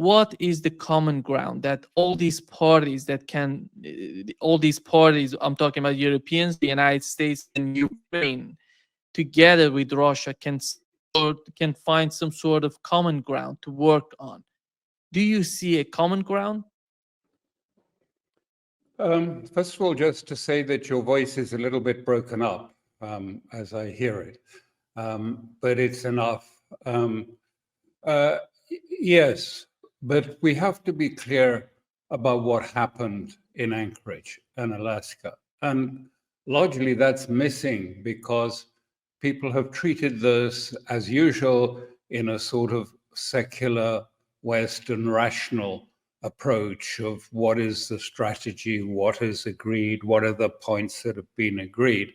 what is the common ground that all these parties I'm talking about Europeans, the United States, and Ukraine, together with Russia, can find some sort of common ground to work on? Do you see a common ground? First of all, just to say that your voice is a little bit broken up as I hear it, but it's enough. Yes, but we have to be clear about what happened in Anchorage and Alaska. And largely that's missing because people have treated this as usual in a sort of secular, Western, rational approach of what is the strategy, what is agreed, what are the points that have been agreed.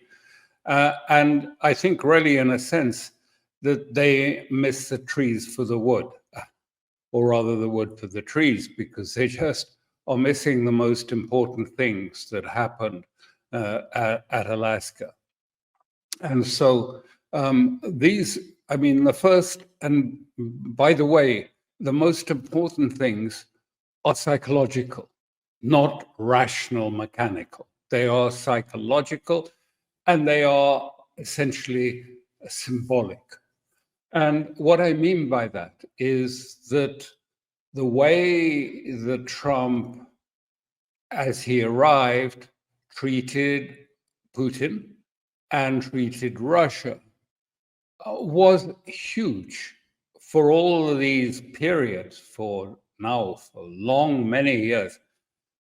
And I think really, in a sense, that they miss the trees for the wood, or rather the wood for the trees, because they just are missing the most important things that happened at Alaska. And so the first, and by the way, the most important things are psychological, not rational, mechanical. They are psychological, and they are essentially symbolic. And what I mean by that is that the way that Trump, as he arrived, treated Putin and treated Russia was huge for all of these periods, for long, many years.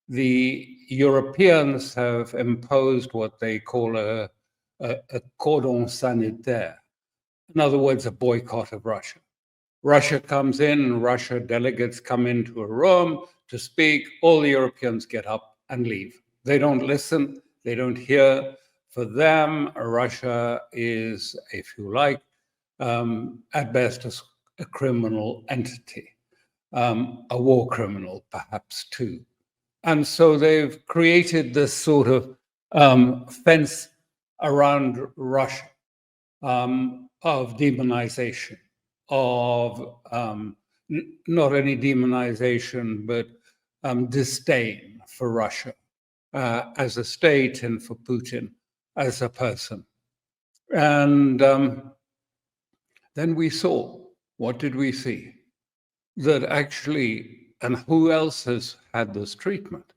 The Europeans have imposed what they call a cordon sanitaire. In other words, a boycott of Russia. Russia comes in, Russia delegates come into a room to speak, all the Europeans get up and leave. They don't listen, they don't hear. For them, Russia is, if you like, at best a criminal entity, a war criminal perhaps too. And so they've created this sort of fence around Russia of demonization, of not only demonization, but disdain for Russia as a state and for Putin as a person. And then we saw, what did we see? That actually, and who else has had this treatment?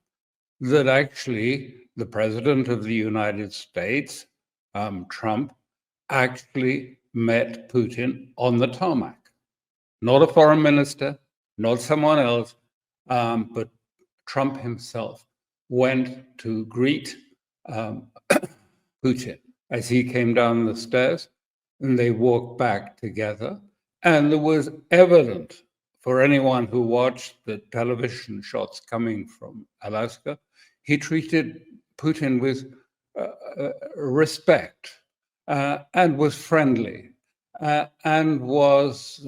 That actually the President of the United States, Trump, actually met Putin on the tarmac. Not a foreign minister, not someone else, but Trump himself went to greet Putin as he came down the stairs, and they walked back together. And there was evident for anyone who watched the television shots coming from Alaska, he treated Putin with respect and was friendly and was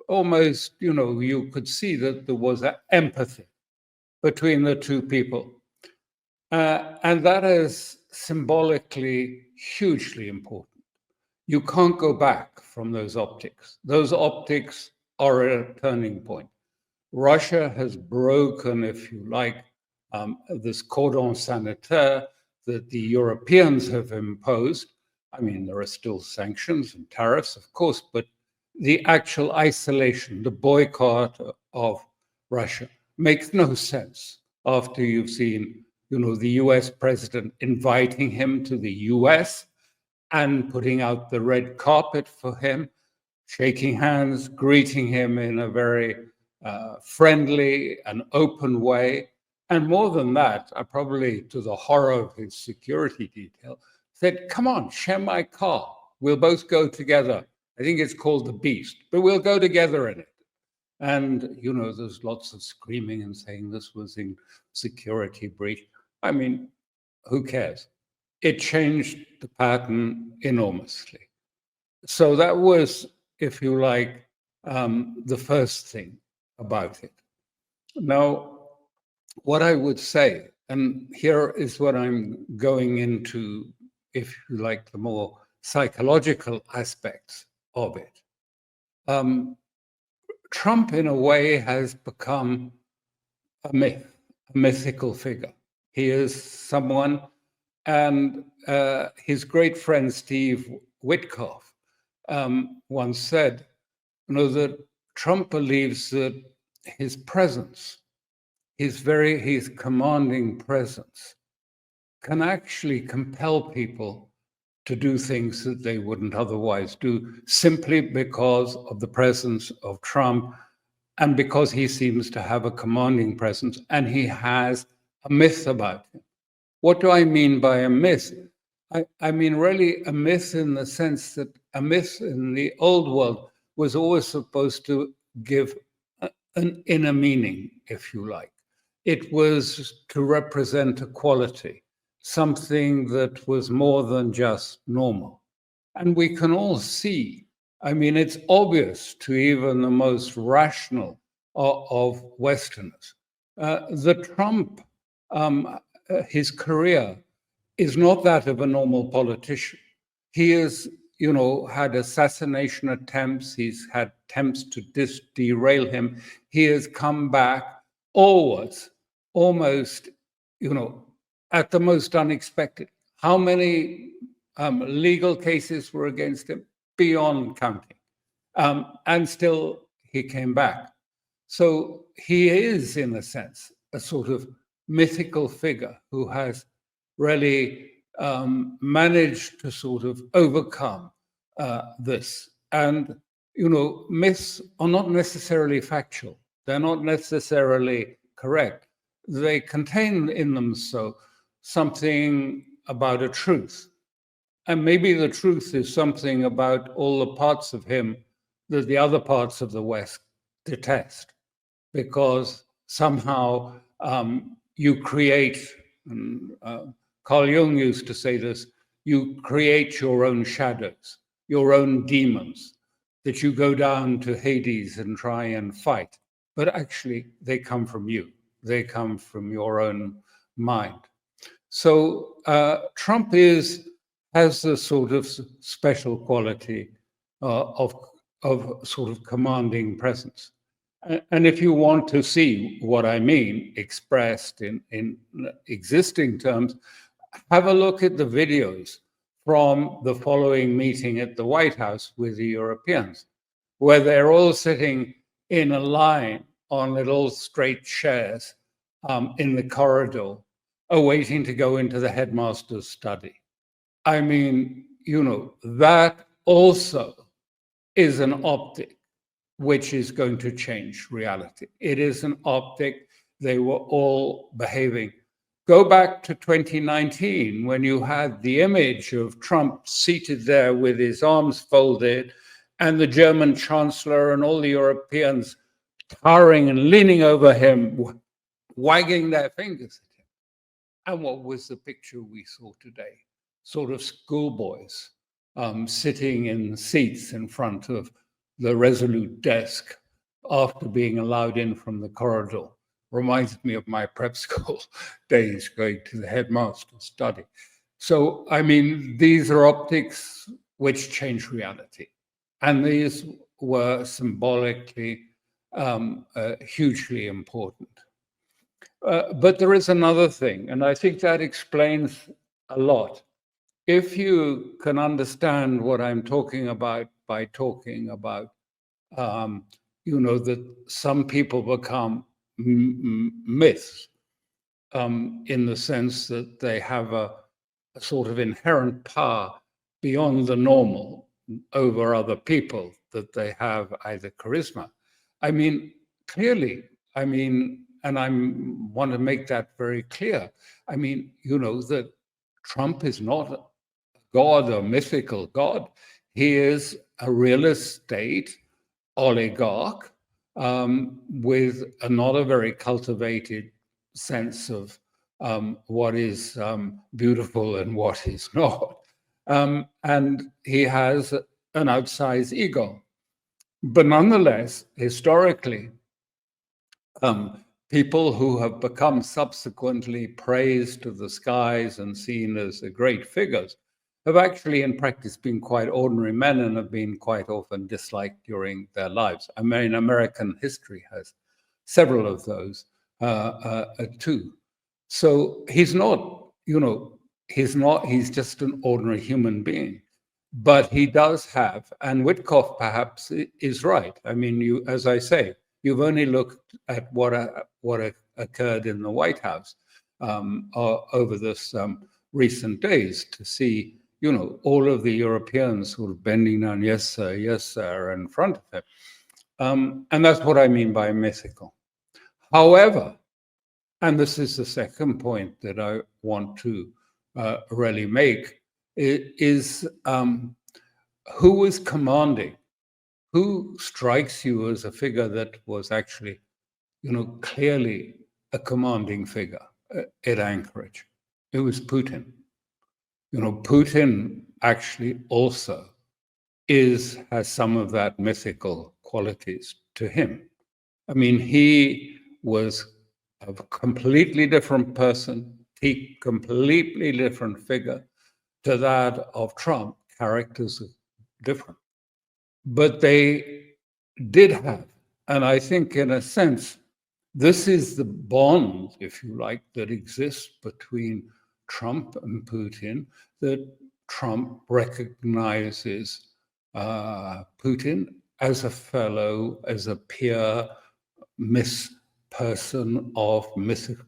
almost, you could see that there was empathy between the two people. And that is symbolically hugely important. You can't go back from those optics. Those optics are a turning point. Russia has broken, if you like, this cordon sanitaire that the Europeans have imposed. I mean, there are still sanctions and tariffs, of course, but the actual isolation, the boycott of Russia makes no sense after you've seen, the US president inviting him to the US and putting out the red carpet for him, shaking hands, greeting him in a very friendly and open way. And more than that, I probably, to the horror of his security detail, said, come on, share my car. We'll both go together. I think it's called the Beast, but we'll go together in it. And, there's lots of screaming and saying this was in security breach. I mean, who cares? It changed the pattern enormously. So that was, if you like, the first thing about it. Now, what I would say, and here is what I'm going into, if you like, the more psychological aspects of it. Trump, in a way, has become a myth, a mythical figure. He is someone, and his great friend Steve Witkoff once said, that Trump believes that his presence, his commanding presence, can actually compel people to do things that they wouldn't otherwise do, simply because of the presence of Trump and because he seems to have a commanding presence and he has a myth about him. What do I mean by a myth? I mean really a myth in the sense that a myth in the old world was always supposed to give an inner meaning, if you like. It was to represent a quality, something that was more than just normal. And we can all see, I mean, it's obvious to even the most rational of Westerners that Trump, his career is not that of a normal politician. He has, had assassination attempts. He's had attempts to derail him. He has come back always, almost, at the most unexpected. How many legal cases were against him? Beyond counting. And still he came back. So he is, in a sense, a sort of mythical figure who has really managed to sort of overcome this. And, myths are not necessarily factual. They're not necessarily correct. They contain in them something about a truth. And maybe the truth is something about all the parts of him that the other parts of the West detest, because somehow you create, and Carl Jung used to say this, you create your own shadows, your own demons, that you go down to Hades and try and fight. But actually, they come from you. They come from your own mind. So Trump has a sort of special quality of sort of commanding presence. And if you want to see what I mean expressed in existing terms, have a look at the videos from the following meeting at the White House with the Europeans, where they're all sitting in a line on little straight chairs in the corridor, awaiting to go into the headmaster's study. I mean, that also is an optic which is going to change reality. It is an optic. They were all behaving. Go back to 2019 when you had the image of Trump seated there with his arms folded and the German chancellor and all the Europeans towering and leaning over him, wagging their fingers at him. And what was the picture we saw today? Sort of schoolboys sitting in seats in front of the Resolute desk after being allowed in from the corridor. Reminds me of my prep school days going to the headmaster's study. So, I mean, these are optics which change reality. And these were symbolically hugely important. But there is another thing, and I think that explains a lot. If you can understand what I'm talking about by talking about, that some people become myths in the sense that they have a sort of inherent power beyond the normal over other people, that they have either charisma. I mean, clearly, and I want to make that very clear. I mean, that Trump is not a god or mythical god. He is a real estate oligarch with not a very cultivated sense of what is beautiful and what is not. And he has an outsized ego. But nonetheless, historically, people who have become subsequently praised to the skies and seen as the great figures have actually in practice been quite ordinary men and have been quite often disliked during their lives. I mean, American history has several of those too. So he's not, he's just an ordinary human being. But he does have, and Witkoff perhaps is right. I mean, as I say, you've only looked at what occurred in the White House over this recent days to see, all of the Europeans sort of bending down, yes, sir, in front of him. And that's what I mean by mythical. However, and this is the second point that I want to really make, is who was commanding? Who strikes you as a figure that was actually, clearly a commanding figure at Anchorage? It was Putin. Putin actually also has some of that mythical qualities to him. I mean, he was a completely different person, a completely different figure to that of Trump. Characters are different. But they did have, and I think in a sense, this is the bond, if you like, that exists between Trump and Putin, that Trump recognizes Putin as a fellow, as a peer, person of mythic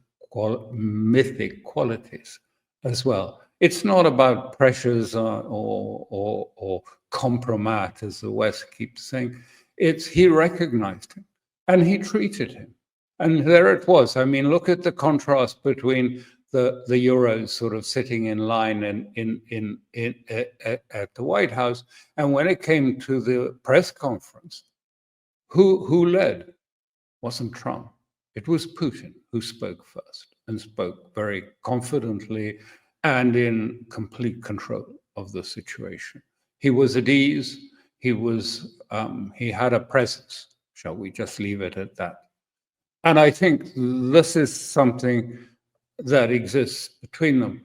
qualities as well. It's not about pressures or compromat, as the West keeps saying. He recognized him and he treated him. And there it was. I mean, look at the contrast between the Euros sort of sitting in line at the White House, and when it came to the press conference, who led? Wasn't Trump. It was Putin who spoke first and spoke very confidently and in complete control of the situation. He was at ease. He had a presence. Shall we just leave it at that? And I think this is something that exists between them.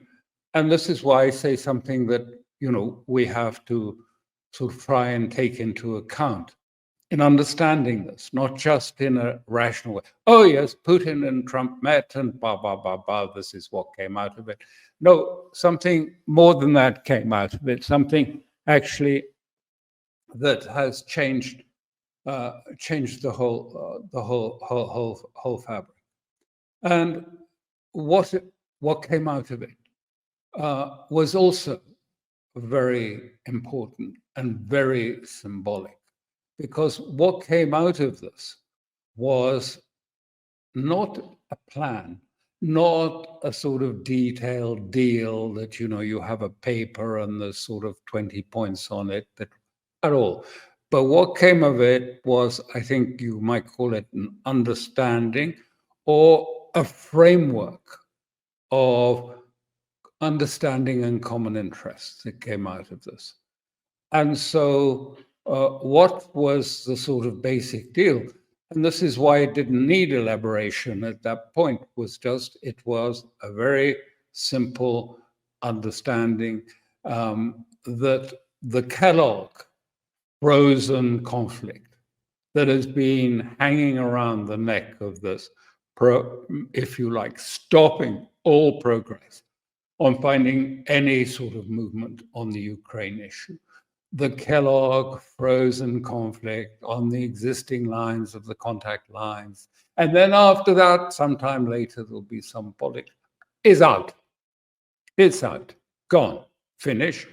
And this is why I say something that, we have to sort of try and take into account in understanding this, not just in a rational way. Oh, yes, Putin and Trump met and blah, blah, blah, blah. This is what came out of it. No, something more than that came out of it, something actually that has changed the whole fabric. And what came out of it was also very important and very symbolic, because what came out of this was not a plan, not a sort of detailed deal that, you have a paper and there's sort of 20 points on it, at all. But what came of it was, I think you might call it an understanding or a framework of understanding and common interests that came out of this. And so what was the sort of basic deal? And this is why it didn't need elaboration at that point, it was a very simple understanding that the Kellogg frozen conflict that has been hanging around the neck of this, if you like, stopping all progress on finding any sort of movement on the Ukraine issue. The Kellogg frozen conflict on the existing lines of the contact lines. And then after that, sometime later, there'll be some politics, is out. It's out, gone, finish.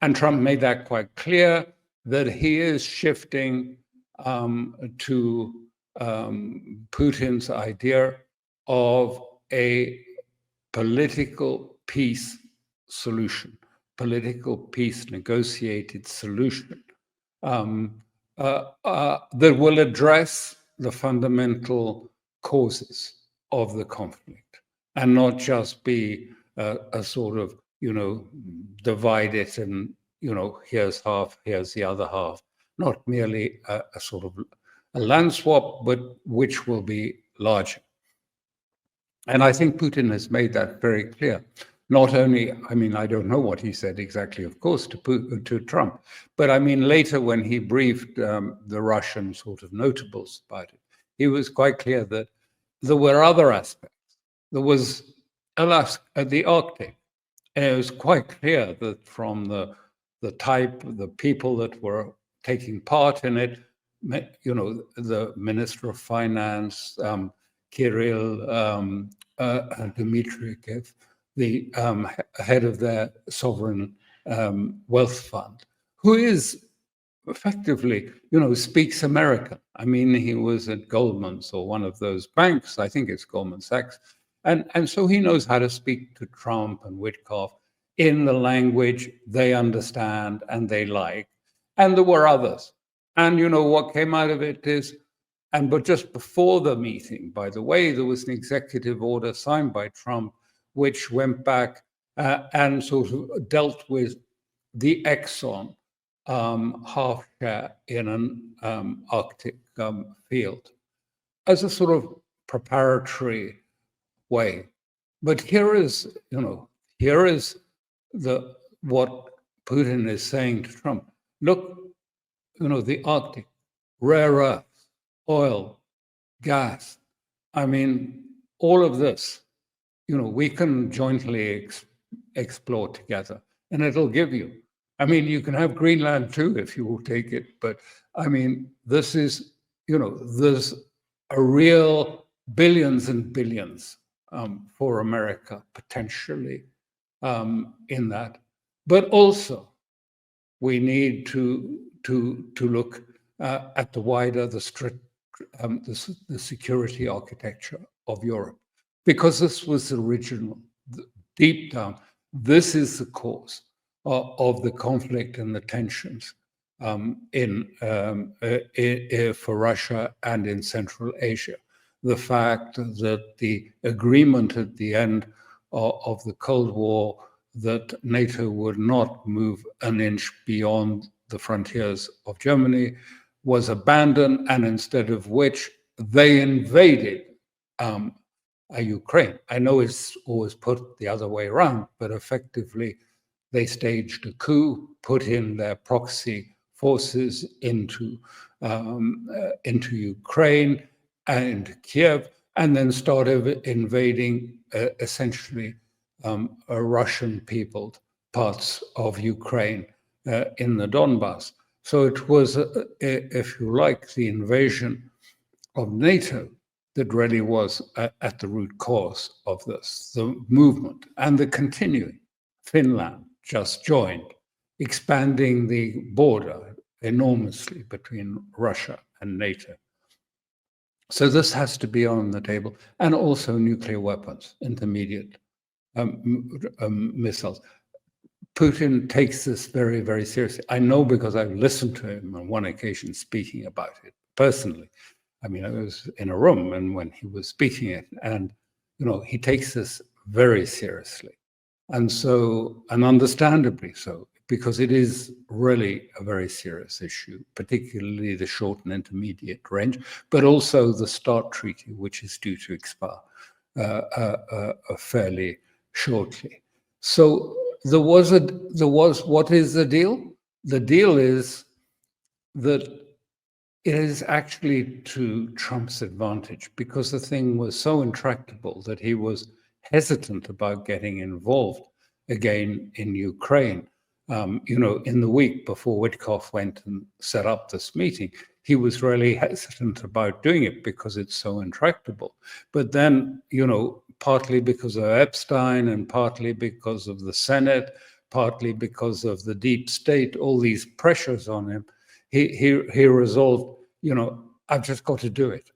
And Trump made that quite clear, that he is shifting to Putin's idea of a political peace solution, political peace negotiated solution that will address the fundamental causes of the conflict and not just be a sort of, divide it and, here's half, here's the other half, not merely a sort of a land swap, but which will be larger. And I think Putin has made that very clear. Not only, I mean, I don't know what he said exactly, of course, to Trump, but I mean, later when he briefed the Russian sort of notables about it, he was quite clear that there were other aspects. There was Alaska, the Arctic, and it was quite clear that from the type, the people that were taking part in it, you know, the Minister of Finance, Kirill Dmitriev, the head of their sovereign wealth fund, who is effectively, you know, speaks American. I mean, he was at Goldman's or one of those banks, I think it's Goldman Sachs, and so he knows how to speak to Trump and Witkoff in the language they understand and they like. And there were others. And you know what came out of it is, but just before the meeting, by the way, there was an executive order signed by Trump, which went back and sort of dealt with the Exxon half share in an Arctic field as a sort of preparatory way. But here is, you know, here is what Putin is saying to Trump. Look, you know, the Arctic, rare earths, oil, gas. I mean, all of this, you know, we can jointly explore together, and it'll give you. I mean, you can have Greenland too if you will take it, but I mean, this is, you know, there's a real billions and billions for America potentially in that, but also we need to look at the wider, the security architecture of Europe, because this was original, deep down. This is the cause of the conflict and the tensions for Russia and in Central Asia. The fact that the agreement at the end of the Cold War that NATO would not move an inch beyond the frontiers of Germany was abandoned, and instead of which they invaded Ukraine. I know it's always put the other way around, but effectively they staged a coup, put in their proxy forces into Ukraine and Kiev, and then started invading essentially Russian-peopled parts of Ukraine in the Donbass. So it was, if you like, the invasion of NATO that really was at the root cause of this, the movement and the continuing. Finland just joined, expanding the border enormously between Russia and NATO. So this has to be on the table, and also nuclear weapons, intermediate missiles. Putin takes this very, very seriously. I know because I've listened to him on one occasion speaking about it personally. I mean, I was in a room and when he was speaking it, and you know, he takes this very seriously, and so, and understandably so, because it is really a very serious issue, particularly the short and intermediate range, but also the START treaty, which is due to expire fairly shortly. So what is the deal? The deal is that it is actually to Trump's advantage, because the thing was so intractable that he was hesitant about getting involved again in Ukraine. You know, in the week before Witkoff went and set up this meeting, he was really hesitant about doing it because it's so intractable. But then, you know, partly because of Epstein and partly because of the Senate, partly because of the deep state, all these pressures on him, he resolved, you know, I've just got to do it.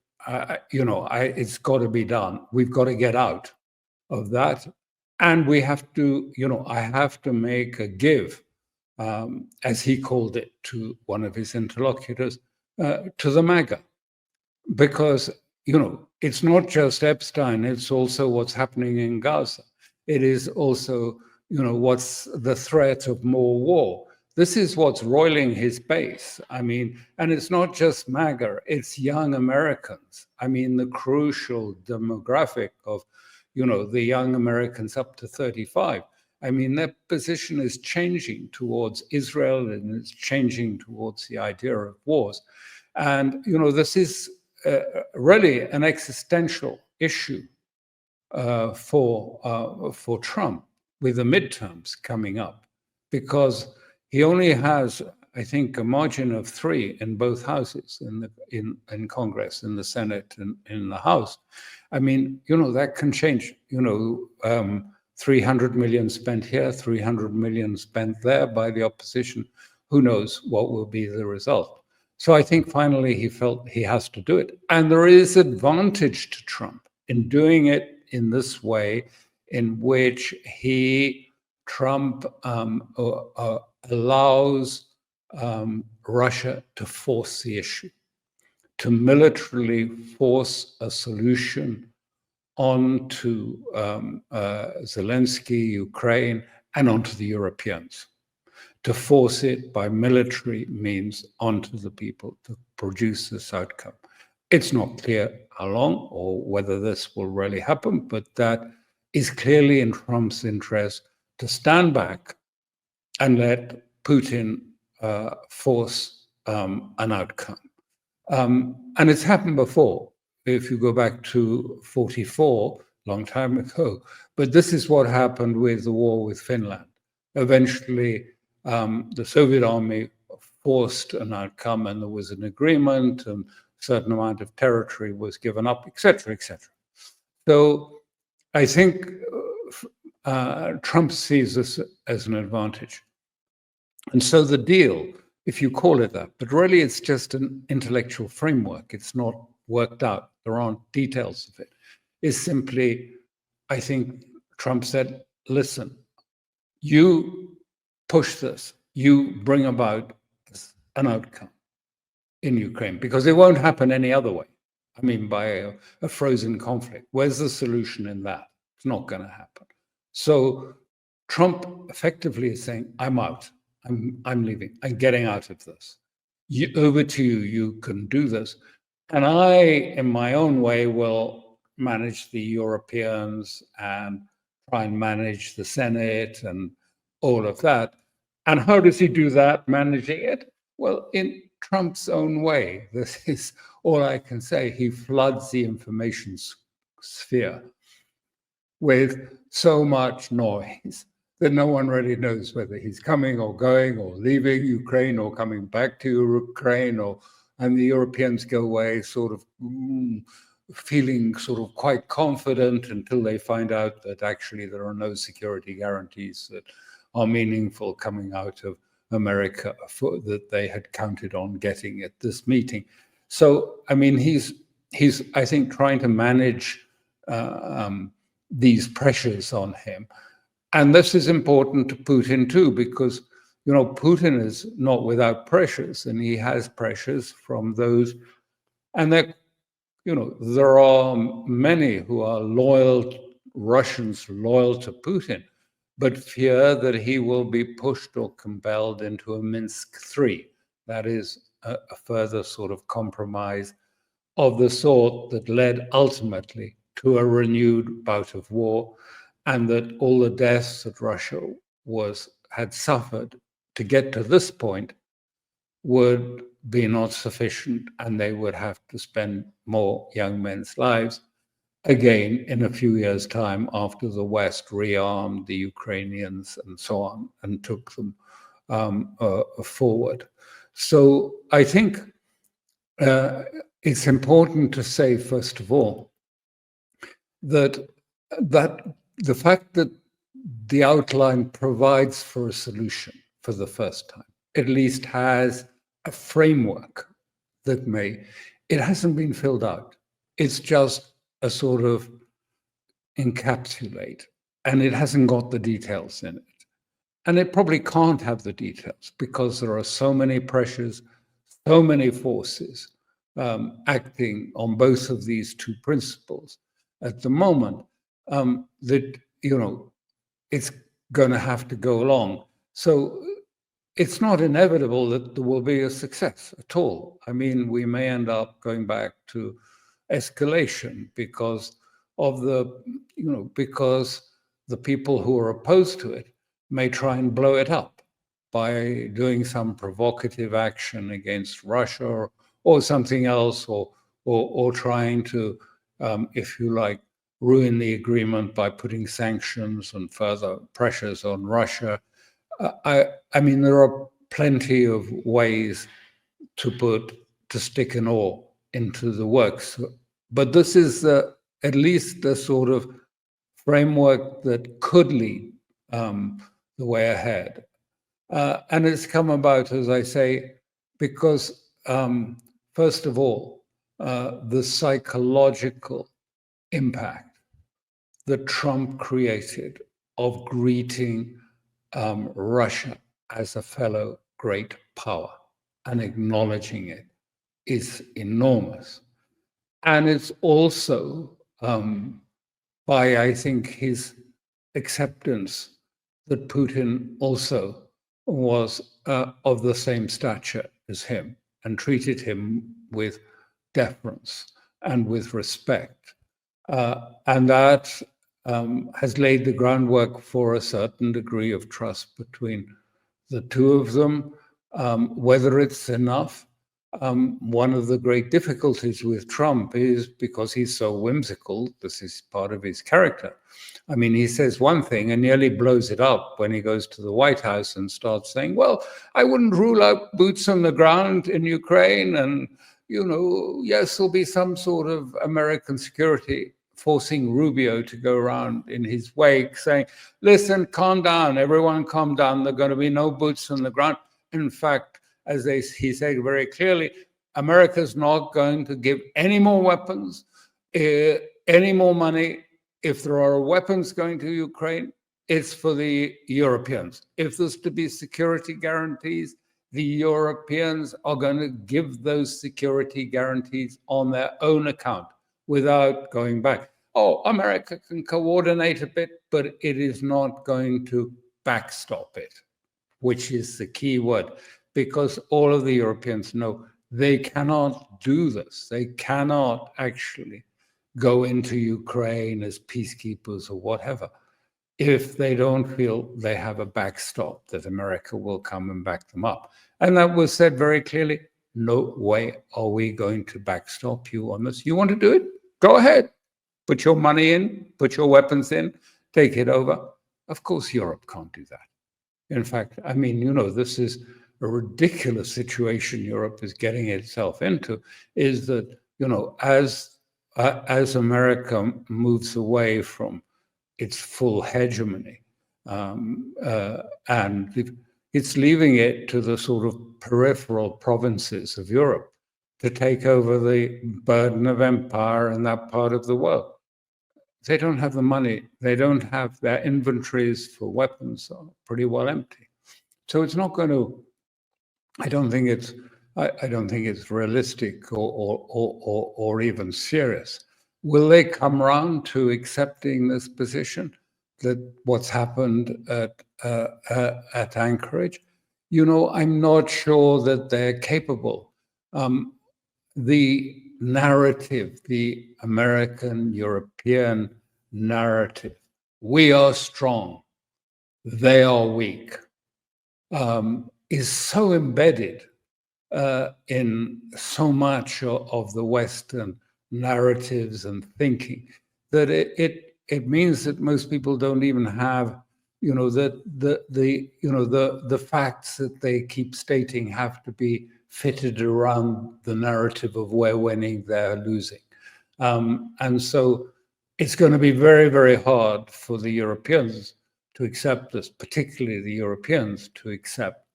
You know, it's got to be done. We've got to get out of that. And we have to, you know, I have to make a give, as he called it to one of his interlocutors, to the MAGA. Because, you know, it's not just Epstein, it's also what's happening in Gaza. It is also, you know, what's the threat of more war. This is what's roiling his base. I mean, and it's not just MAGA, it's young Americans. I mean, the crucial demographic of the young Americans up to 35. I mean, their position is changing towards Israel, and it's changing towards the idea of wars. And, this is really an existential issue for Trump with the midterms coming up, because he only has, I think, a margin of 3 in both houses, in Congress, in the Senate, and in the House. I mean, that can change. 300 million spent here, 300 million spent there by the opposition. Who knows what will be the result? So I think finally he felt he has to do it. And there is advantage to Trump in doing it in this way, in which Trump allows Russia to force the issue, to militarily force a solution onto Zelensky, Ukraine, and onto the Europeans, to force it by military means onto the people to produce this outcome. It's not clear how long or whether this will really happen, but that is clearly in Trump's interest, to stand back and let Putin force an outcome. And it's happened before. If you go back to 44, long time ago, but this is what happened with the war with Finland. Eventually, the Soviet army forced an outcome, and there was an agreement, and a certain amount of territory was given up, etc., etc. So I think Trump sees this as an advantage. And so the deal, if you call it that, but really it's just an intellectual framework, it's not worked out, there aren't details of it, is simply, I think Trump said, listen, you push this, you bring about an outcome in Ukraine, because it won't happen any other way. I mean, by a frozen conflict. Where's the solution in that? It's not going to happen. So Trump effectively is saying, I'm out. I'm leaving. I'm getting out of this. Over to you. You can do this. And I, in my own way, will manage the Europeans and try and manage the Senate and all of that. And how does he do that, managing it? Well, in Trump's own way. This is all I can say. He floods the information sphere with so much noise that no one really knows whether he's coming or going or leaving Ukraine or coming back to Ukraine, and the Europeans go away sort of feeling sort of quite confident until they find out that actually there are no security guarantees that are meaningful coming out of America that they had counted on getting at this meeting. So, I mean, he's I think, trying to manage these pressures on him. And this is important to Putin too, because, Putin is not without pressures, and he has pressures from those. And there are many who are Russians loyal to Putin, but fear that he will be pushed or compelled into a Minsk III. That is a further sort of compromise of the sort that led ultimately to a renewed bout of war, and that all the deaths that Russia had suffered to get to this point would be not sufficient, and they would have to spend more young men's lives again in a few years' time after the West rearmed the Ukrainians and so on and took them forward. So I think it's important to say, first of all, that the fact that the outline provides for a solution for the first time, at least has a framework that it hasn't been filled out. It's just a sort of encapsulate, and it hasn't got the details in it. And it probably can't have the details because there are so many pressures, so many forces acting on both of these two principles at the moment that, it's going to have to go along. So it's not inevitable that there will be a success at all. I mean, we may end up going back to escalation because of the because the people who are opposed to it may try and blow it up by doing some provocative action against Russia or something else, or trying to, if you like, ruin the agreement by putting sanctions and further pressures on Russia. I mean, there are plenty of ways to stick an oar into the works, but this is at least the sort of framework that could lead the way ahead. And it's come about, as I say, because first of all, the psychological impact that Trump created of greeting Russia as a fellow great power and acknowledging it is enormous. And it's also by, I think, his acceptance that Putin also was of the same stature as him and treated him with deference and with respect. And that has laid the groundwork for a certain degree of trust between the two of them. Whether it's enough, one of the great difficulties with Trump is because he's so whimsical, this is part of his character. I mean, he says one thing and nearly blows it up when he goes to the White House and starts saying, well, I wouldn't rule out boots on the ground in Ukraine. And, yes, there'll be some sort of American security forcing Rubio to go around in his wake saying, listen, calm down, everyone calm down. There are going to be no boots on the ground. In fact, as he said very clearly, America's not going to give any more weapons, any more money. If there are weapons going to Ukraine, it's for the Europeans. If there's to be security guarantees, the Europeans are going to give those security guarantees on their own account without going back. Oh, America can coordinate a bit, but it is not going to backstop it, which is the key word, because all of the Europeans know they cannot do this. They cannot actually go into Ukraine as peacekeepers or whatever if they don't feel they have a backstop, that America will come and back them up. And that was said very clearly, no way are we going to backstop you on this. You want to do it? Go ahead. Put your money in, put your weapons in, take it over. Of course, Europe can't do that. In fact, I mean, this is a ridiculous situation Europe is getting itself into, is that, as America moves away from its full hegemony, and it's leaving it to the sort of peripheral provinces of Europe to take over the burden of empire in that part of the world. They don't have the money. They don't have their inventories for weapons are pretty well empty. So it's not going to. I don't think it's realistic or even serious. Will they come around to accepting this position, that what's happened at Anchorage? I'm not sure that they're capable. The narrative, the American, European narrative, we are strong, they are weak, is so embedded in so much of the Western narratives and thinking that it means that most people don't even have, the facts that they keep stating have to be fitted around the narrative of we're winning, they're losing. And so it's going to be very, very hard for the Europeans to accept this, particularly the Europeans to accept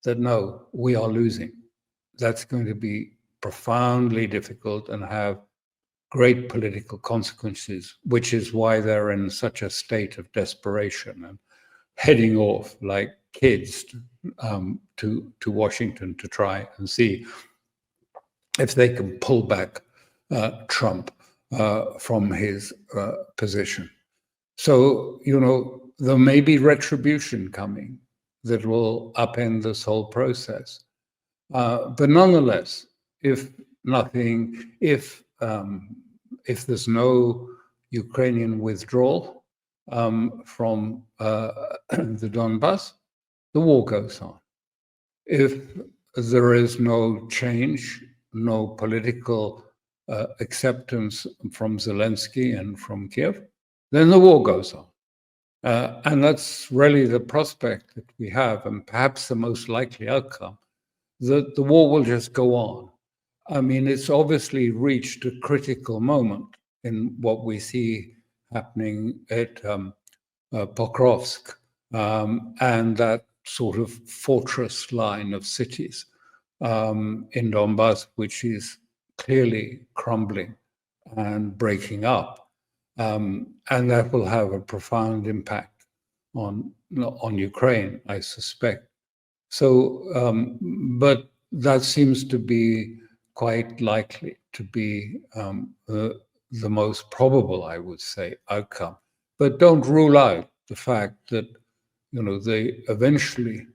that, no, we are losing. That's going to be profoundly difficult and have great political consequences, which is why they're in such a state of desperation and heading off like kids to Washington to try and see if they can pull back Trump from his position. So, there may be retribution coming that will upend this whole process. But nonetheless, if there's no Ukrainian withdrawal from the Donbass, the war goes on. If there is no change, no political acceptance from Zelensky and from Kiev, then the war goes on. And that's really the prospect that we have, and perhaps the most likely outcome, that the war will just go on. I mean, it's obviously reached a critical moment in what we see happening at Pokrovsk and that sort of fortress line of cities in Donbass, which is clearly crumbling and breaking up. And that will have a profound impact on Ukraine, I suspect. So, but that seems to be quite likely to be the most probable, I would say, outcome. But don't rule out the fact that, you know, they eventually,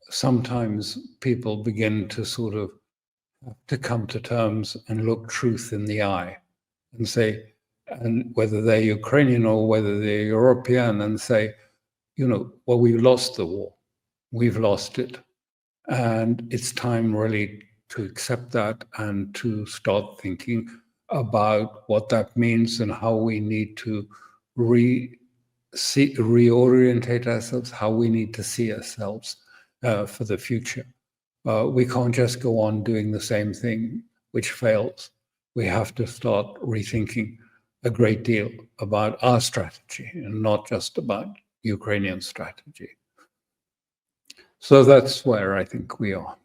sometimes people begin to sort of have to come to terms and look truth in the eye and say, and whether they're Ukrainian or whether they're European, and say, you know, well, we lost the war. We've lost it. And it's time really to accept that and to start thinking about what that means and how we need to reorientate ourselves, how we need to see ourselves for the future. We can't just go on doing the same thing, which fails. We have to start rethinking a great deal about our strategy and not just about Ukrainian strategy. So that's where I think we are.